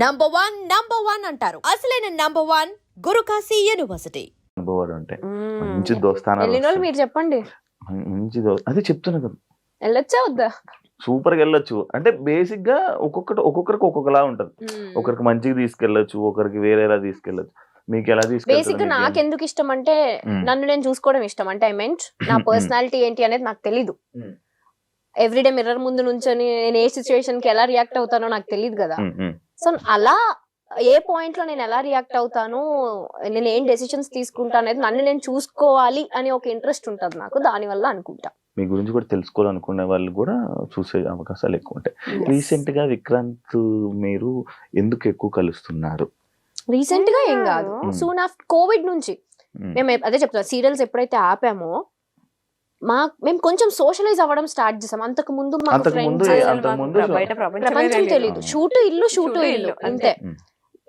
Number one అంటారు. అసలైన number one Guru Kashi university. అంటే మంచి దోస్తానాలు మీరు చెప్పండి. మంచి అదే చెప్తున్నా కదా, వెళ్ళొచ్చా వద్దా? సూపర్ గా వెళ్ళొచ్చు. అంటే బేసిక్ గా ఒక్కొక్కరికి ఒక్కొక్కలా ఉంటది. ఒకరికి మంచిగా తీసుకెళ్లొచ్చు, ఒకరికి వేరేలా తీసుకెళ్లొచ్చు. మీకు ఎలా బేసిక్ గా నాకు ఎందుకు ఇష్టం అంటే నన్ను నేను చూసుకోవడం ఇష్టం. అంటే ఐ మీన్ నా పర్సనాలిటీ ఏంటి అనేది నాకు తెలీదు. ఎవ్రీడే మిర్రర్ ముందు నుంచొని నేను ఏ సిచ్యువేషన్ కి ఎలా రియాక్ట్ అవుతానో నాకు తెలియదు కదా. సో అలా ఏ పాయింట్ లో నేను ఎలా రియాక్ట్ అవుతాను, నేను ఏం డెసిషన్స్ తీసుకుంటా అనేది నన్ను నేను చూసుకోవాలి అని ఒక ఇంట్రెస్ట్ ఉంటది నాకు. దాని వల్ల అనుకుంటా మీ గురించి కూడా తెలుసుకోవాలనుకునే వాళ్ళు కూడా చూసే అవకాశాలు ఎక్కువ ఉంటాయి. రీసెంట్ గా విక్రాంత్ మీరు ఎందుకు ఎక్కువ కలుస్తున్నారు? రీసెంట్ గా ఏం కాదు, సూన్ ఆఫ్టర్ కోవిడ్ నుంచి మేము అదే చెప్తాం. సీరియల్స్ ఎప్పుడైతే ఆపామో మేము కొంచెం సోషలైజ్ అవ్వడం స్టార్ట్ చేసాం. అంతకు ముందు ప్రపంచం తెలియదు. షూటు ఇల్లు అంతే.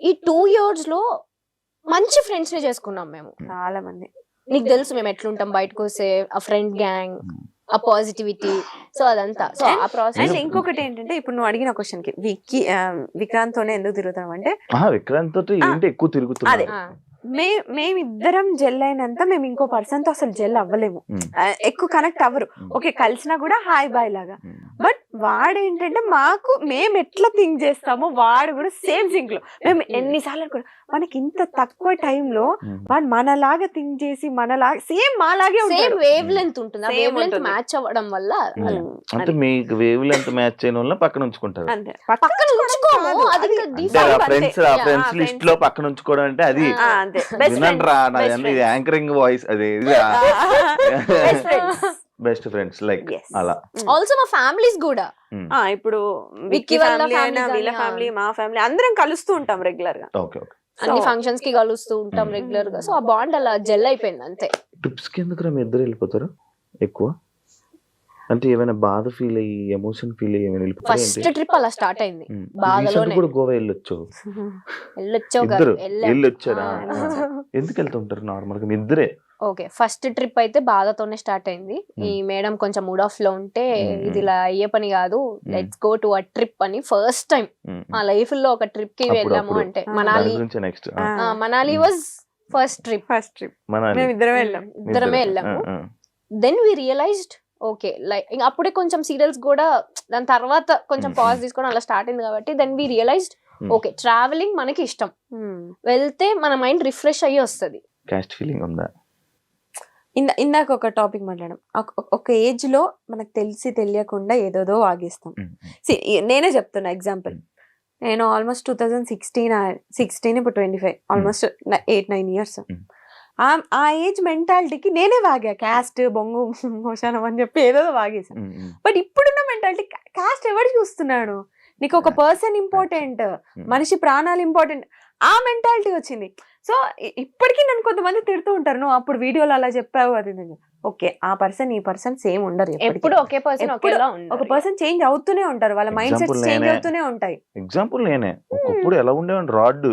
ఈ 2 years లో మంచి ఫ్రెండ్స్ ని చేసుకున్నాం మేము. చాలా మంది నీకు తెలుసు మేము ఎట్లుంటాం బయటకు వస్తే, ఆ ఫ్రెండ్ గ్యాంగ్, ఆ పాజిటివిటీ, సో అదంతా. సో ఆ ప్రాసెస్. ఇంకొకటి ఏంటంటే ఇప్పుడు నువ్వు అడిగిన క్వశ్చన్ కి విక్రాంత్ తోనే ఎందుకు తిరుగుతాం అంటే విక్రాంత్ తోటి ఏంటి ఎక్కువ తిరుగుతున్నారు? మేమిద్దరం జెల్ అయినంత మేము ఇంకో పర్సన్ తో అసలు జెల్ అవ్వలేము, ఎక్కువ కనెక్ట్ అవ్వరు. ఓకే కలిసినా కూడా హాయ్ బాయ్ లాగా. బట్ వాడు ఏంటంటే మాకు మేము ఎట్లా థింక్ చేస్తామో వాడు కూడా సేమ్ థింక్ లో. మేము ఎన్నిసార్లు అనుకున్నాం మనకి ఇంత తక్కువ టైంలో వాడు మనలాగా థింక్ చేసి మనలాగా సేమ్ మాలాగే సేమ్ వేవ్ లెంత్ ఉంటుంది. ఆ వేవ్ లెంత్ మ్యాచ్ అవ్వడం వల్ల అంటే మీకు వేవ్ లెంత్ మ్యాచ్ అయిన వల్ల పక్కన ఉంచుకుంటారు. పక్కన ఉంచుకోము, అది ఫ్రెండ్స్ లిస్ట్ లో పక్కన ఉంచుకోవడం అంటే అది వినండి రా, యాంకరింగ్ వాయిస్ అదే బెస్ట్ ఫ్రెండ్స్ లైక్ అలా. ఆల్సో మా ఫ్యామిలీస్ కూడా ఇప్పుడు విక్కీ ఫ్యామిలీ అయినా వీళ్ళ ఫ్యామిలీ మా ఫ్యామిలీ అందరం కలుస్తూ ఉంటాం రెగ్యులర్ గా. అన్ని ఫంక్షన్స్ కి కలుస్తూ ఉంటాం రెగ్యులర్ గా. సో ఆ బాండ్ అలా జెల్ అయిపోయింది అంతే. ట్రిప్స్ కి ఎందుకు మీ ఇద్దరు వెళ్ళిపోతారు ఎక్కువ? అంటే ఏమైనా బాధ ఫీల్ అయ్యి ఎమోషన్ ఫీల్ అయ్యి ఏమైనా వెళ్ళిపోతారు? ఫస్ట్ ట్రిప్ అలా స్టార్ట్ అయింది బాధలోనే. కూడా గోవా వెళ్ళొచ్చారా? ఎందుకు వెళ్తుంటారు నార్మల్ గా మీ ఇద్దరే? ఓకే ఫస్ట్ ట్రిప్ అయితే బాధతోనే స్టార్ట్ అయింది. ఈ మేడం కొంచెం మూడ్ ఆఫ్ లో ఉంటే ఇది ఇలా అయ్యే పని కాదు, let's go to a trip అని ఫస్ట్ టైం మా లైఫ్ లో ఒక ట్రిప్ కి వెళ్ళాము. అంటే మనాలి వాజ్ ఫస్ట్ ట్రిప్. ఇద్దరమే వెళ్ళాము. Then we realized okay like అప్పుడే కొంచెం సీరియల్స్ కూడా దాని తర్వాత కొంచెం పాజ్ తీసుకోవడం అలా స్టార్ట్ అయింది కాబట్టి then we realized okay travelling మనకి ఇష్టం, వెళ్తే మన మైండ్ రిఫ్రెష్ అయ్యి వస్తుంది. కాస్ట్ ఫీలింగ్ ఉందా? ఇందాక ఒక టాపిక్ మాట్లాడడం, ఒక ఏజ్ లో మనకు తెలిసి తెలియకుండా ఏదోదో వాగేస్తాం. నేనే చెప్తున్నా ఎగ్జాంపుల్. నేను ఆల్మోస్ట్ 2016 ఇప్పుడు 25 ఆల్మోస్ట్ 8-9 years. ఆ ఏజ్ మెంటాలిటీకి నేనే వాగా, క్యాస్ట్ బొంగు మోషానం అని చెప్పి ఏదో వాగేసాను. బట్ ఇప్పుడున్న మెంటాలిటీ క్యాస్ట్ ఎవరు చూస్తున్నాడు, నీకు ఒక పర్సన్ ఇంపార్టెంట్, మనిషి ప్రాణాలు ఇంపార్టెంట్, ఆ మెంటాలిటీ వచ్చింది. సో ఇప్పటికీ నన్ను కొంతమంది తిడుతూ ఉంటారు, నువ్వు అప్పుడు వీడియోలో అలా చెప్పావు అది. ఓకే ఆ పర్సన్ ఈ పర్సన్ సేమ్ ఉండరు, ఎప్పుడు ఒకే పర్సన్ ఒక పర్సన్ చేంజ్ అవుతూనే ఉంటారు, వాళ్ళ మైండ్ సెట్ చేంజ్ అవుతూనే ఉంటాయి. ఎగ్జాంపుల్ నేనే ఒకప్పుడు ఎలా ఉండేవాడిని రాడ్,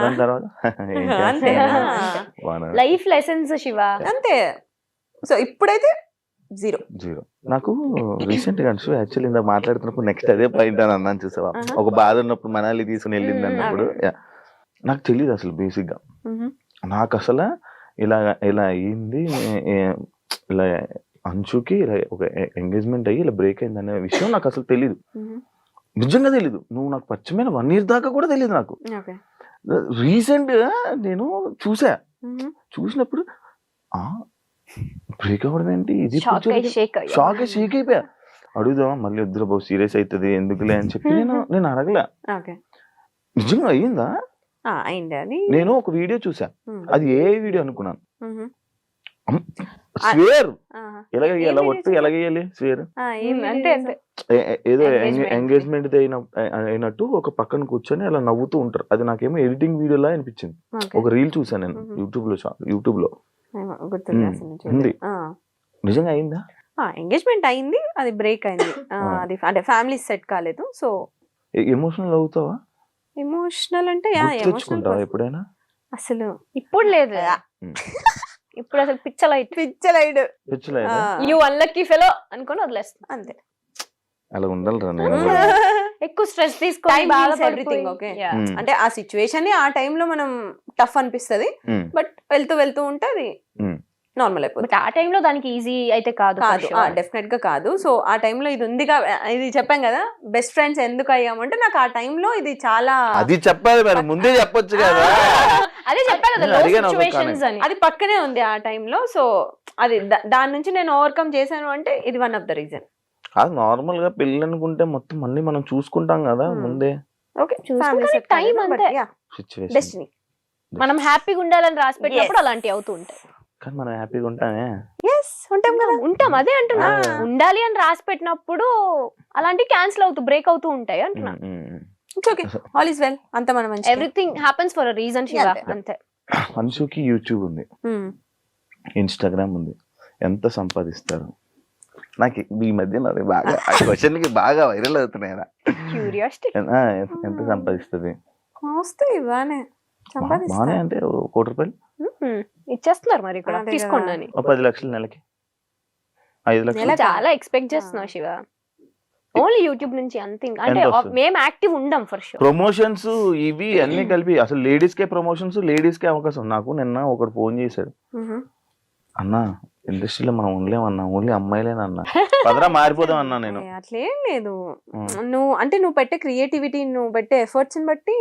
దాని తర్వాత లైఫ్ లెసన్స్ శివ అంతే. సో ఇప్పుడైతే జీరో. నాకు రీసెంట్ గా యాక్చువల్లీ ఇందాక మాట్లాడుతున్నప్పుడు నెక్స్ట్ అదే పాయింట్ అని అన్నాను చూసావా, ఒక బాధ ఉన్నప్పుడు మనాలి తీసుకుని వెళ్ళింది అన్నప్పుడు నాకు తెలియదు అసలు బేసిక్ గా. నాకు అసలు ఇలా అయ్యింది, ఇలా అంచుకి ఇలా ఒక ఎంగేజ్మెంట్ అయ్యి ఇలా బ్రేక్ అయింది అనే విషయం నాకు అసలు తెలీదు, నిజంగా తెలీదు. నువ్వు నాకు పరిచయమైన 1 year దాకా కూడా తెలియదు నాకు. రీసెంట్ గా నేను చూసినప్పుడు బ్రేక్ అవ్వడం ఏంటి, ఇది షాక్ అయిపోయా. అడుగుదామా మళ్ళీ వద్దురా బాబు సీరియస్ అవుతుంది ఎందుకులే అని చెప్పి నేను అడగలే. నిజంగా అయ్యిందా? నేను ఒక వీడియో చూసా, అది ఏ వీడియో అనుకున్నాను. స్వేర్ ఎలా ఒట్టు ఎలాగేయాలి స్వేర్ ఏదో ఎంగేజ్మెంట్ అయినట్టు ఒక పక్కన కూర్చొని అలా నవ్వుతూ ఉంటారు. అది నాకేమో ఎడిటింగ్ వీడియోలా అనిపించింది. ఒక రీల్ చూసాను నేను యూట్యూబ్ లో ఉంది. నిజంగా అయిందా? ఎంగేజ్మెంట్ అయింది, అది బ్రేక్ అయింది. అది అంటే ఫ్యామిలీ సెట్ కాలేదు. సో ఎమోషనల్ అవుతావా? ఎమోషనల్ అంటే ఎప్పుడైనా? అసలు ఇప్పుడు లేదు, ఇప్పుడు అసలు పిచ్చలైడ్ యు అన్లక్కీ ఫెలో అనుకొని వదిలేస్తాం అంతే. అలా ఉండాలిరా నేను కూడా. ఎక్కువ స్ట్రెస్ తీసుకొని Time means బాధపడిపోయి- everything, okay? Yeah. ఉమ్, అంటే ఆ సిచ్యువేషన్ ఆ టైంలో మనం టఫ్ అనిపిస్తది, ఉమ్, బట్ వెళ్తూ ఉంటే అది ఉమ్. నార్మల్ అయిపోతుంది. బట్ ఆ టైంలో దానికి ఈజీ అయితే కాదు for కాదు, sure. డెఫినెట్ గా కాదు. సో ఆ టైంలో ఇది ఉంది ఇది చెప్పాం కదా, బెస్ట్ ఫ్రెండ్స్ ఎందుకు అయ్యామంటే నాకు ఆ టైంలో ఇది చాలా అది చెప్పాలి మరి, ముందే చెప్పొచ్చు కదా. అదే చెప్పాను కదా, నేను low అడిగాను ఒక situations comment. అని. అది పక్కనే ఉంది ఆ టైంలో. సో అది దాని నుంచి నేను ఓవర్కమ్ చేశాను అంటే ఇది వన్ ఆఫ్ ద రీజన్. అది నార్మల్ గా పెళ్ళి అనుకుంటే మొత్తం అన్ని మనం చూసుకుంటాం కదా ముందే. ఓకే, చూసుకుంటే time అంతే. Situation destiny. మనం హ్యాపీగా ఉండాలని రాసి పెట్టినప్పుడు అలాంటివి అవుతూ ఉంటాయి. కానీ మనం హ్యాపీగా ఉంటామే. ఉంటాం కదా. ఉంటాం, అదే అంటున్నా. ఆ. ఉండాలి అని రాసి పెట్టినప్పుడు అలాంటివి క్యాన్సిల్ అవుతూ బ్రేక్ అవుతూ ఉంటాయి అంటున్నా. It's okay, all is well. అంత మనం మంచి everything happens for a reason, Shiva. అంతే. అంతే. మనిషికి యూట్యూబ్ ఉంది, ఇన్స్టాగ్రామ్ ఉంది, ఎంత సంపాదిస్తారు? నాకు ఈ మధ్య నాది బాగా ఆ క్వశ్చన్ కి బాగా వైరల్ అవుతున్నాయి కదా. క్యూరియాసిటీ. ఎంత సంపాదిస్తుంది? వస్తాయి బానే బానే సంపాదిస్తా. అంటే ఓ ₹1 ఇచ్చేస్తున్నారు మరి ఇక్కడ, అదే కదా. తీసుకోండి అని. ఓ 10 లక్షలు నెలకి, 5 లక్షలు. నెలకా? చాలా ఎక్స్పెక్ట్ చేస్తున్నావు శివ. ఓన్లీ యూట్యూబ్ నుంచి అంతే. అంటే ఎంత వస్తుంది? మేము యాక్టివ్ ఉండం ఫర్ షూర్. ప్రమోషన్స్ ఇవి అన్ని కలిపి అసలు లేడీస్ కే ప్రమోషన్స్, లేడీస్ కే అవకాశం. నాకు నిన్న ఒకడు ఫోన్ చేశాడు, అన్నా ఇండస్ట్రీలో మనం ఉండలేమన్నా, ఓన్లీ అమ్మాయిలేనన్నా, పదరా మారిపోదాం అన్నా నేను. అట్లేం లేదు. నువ్వు పెట్టే క్రియేటివిటీ, నువ్వు పెట్టే ఎఫర్ట్స్ బట్టి,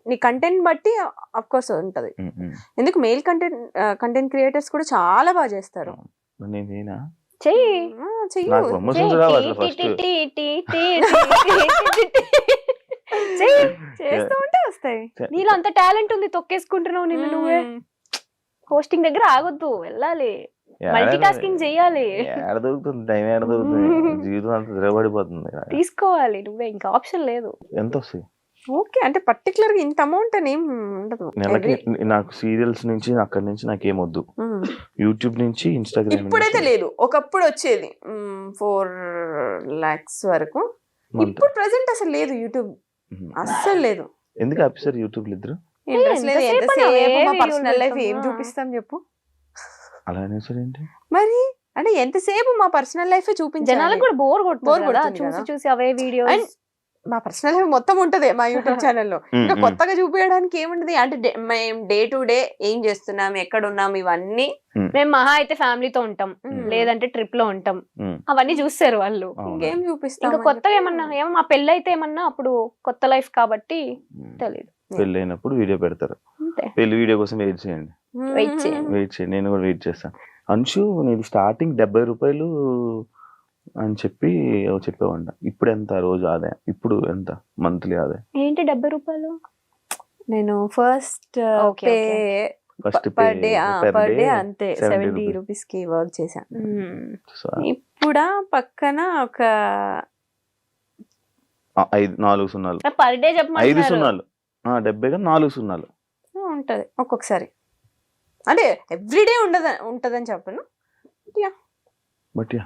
నీ కంటెంట్ బట్టి అఫ్ కోర్స్ ఉంటది. ఎందుకు మెయిల్ కంటెంట్ క్రియేటర్స్ కూడా చాలా బాగా చేస్తారు. నేనేనా చెయ్యి. చెయ్యు. నాకు ప్రమోషన్స్ రావు అసలు ఫస్ట్. చేస్తూ ఉంటే వస్తాయి. నీలో అంత టాలెంట్ ఉంది, తొక్కేసుకుంటున్నావు నిన్ను నువ్వే. హోస్టింగ్ దగ్గర ఆగొద్దు, వెళ్ళాలి, మల్టీ టాస్కింగ్ చెయ్యాలి, ఏడ దొరుకుతుంది టైం, ఏడ దొరుకుతుంది, జీవితం అంతా ద్రవడిపోతుంది. తీసుకోవాలి నువ్వే, ఇంకా ఆప్షన్ లేదు. ఎంత వస్తాయి? ఓకే, అంటే పర్టికులర్ గా ఇంత అమౌంట్ అని ఏం ఉండదు. నెలకి నాకు సీరియల్స్ నుంచి అక్కడి నుంచి నాకేం వద్దు, యూట్యూబ్ నుంచి ఇన్స్టాగ్రామ్. ఇప్పుడైతే లేదు, ఒకప్పుడు వచ్చేది 4 lakhs వరకు. ఇప్పుడు ప్రెసెంట్ అసలు లేదు యూట్యూబ్, అస్సలు లేదు. ఎందుకు ఆఫీసర్ యూట్యూబ్ ఇద్దరు ఇంట్రెస్ట్ లేదు. ఎంతసేపు ఎంతసేపు అన్నా మా ఏ పర్సనల్ లైఫ్ వీడియోలు ఏం పెడతామా? చూపిస్తాం చెప్పు. అలా అనేసరి ఏంటి మరి అంటే ఎంతసేపు మా పర్సనల్ లైఫ్ చూపించాలి. జనాలకు కూడా బోర్ Bore కొడుతుంది కదా, కొడుతుంది చూసి కదా. చూసి అవే వీడియో. And మా పర్సనల్ లైఫ్ మొత్తం ఉంటది మా యూట్యూబ్ ఛానల్లో. ఇంకా కొత్తగా చూపించడానికి ఏముంటది అంటే మేము డే టు డే ఏం చేస్తున్నాం, ఎక్కడ ఉన్నాం, ఇవన్నీ. మేము మహా అయితే ఫ్యామిలీతో ఉంటాం, లేదంటే ట్రిప్ లో ఉంటాం, అవన్నీ చూస్తారు వాళ్ళు. ఇంకేం చూపిస్తాం. ఇంకా కొత్తగా ఏమన్నా మా పెళ్ళి అయితే ఏమన్నా అప్పుడు కొత్త లైఫ్ కాబట్టి తెలియదు. పెళ్ళి అయినప్పుడు వీడియో పెడతారు, అంతే. పెళ్లి వీడియో కోసం వెయిట్ చేయండి, వెయిట్ చేయండి. వెయిట్ చేయండి, నేను కూడా వెయిట్ చేస్తాను. అంశు నేను స్టార్టింగ్ ₹70 అని చెప్పేవాడి. ఇప్పుడు ఎంత రోజు ఆదాయం, ఇప్పుడు ఎంత మంత్లీ ఆదాయం? ఏంటి ₹70? నేను first Okay, pay first per day అంతే 70 రూపీస్ కి వర్క్ చేశాను. ఇప్పుడా పక్కన ఒక 4 సున్నాలు, పర్ డే 5 చెప్పమంటున్నారు. సున్నాలు, 70 గా 4 సున్నాలు ఉంటది ఒక్కొక్కసారి. అంటే ఎవ్రీడే ఉంటదని చెప్పను. But yeah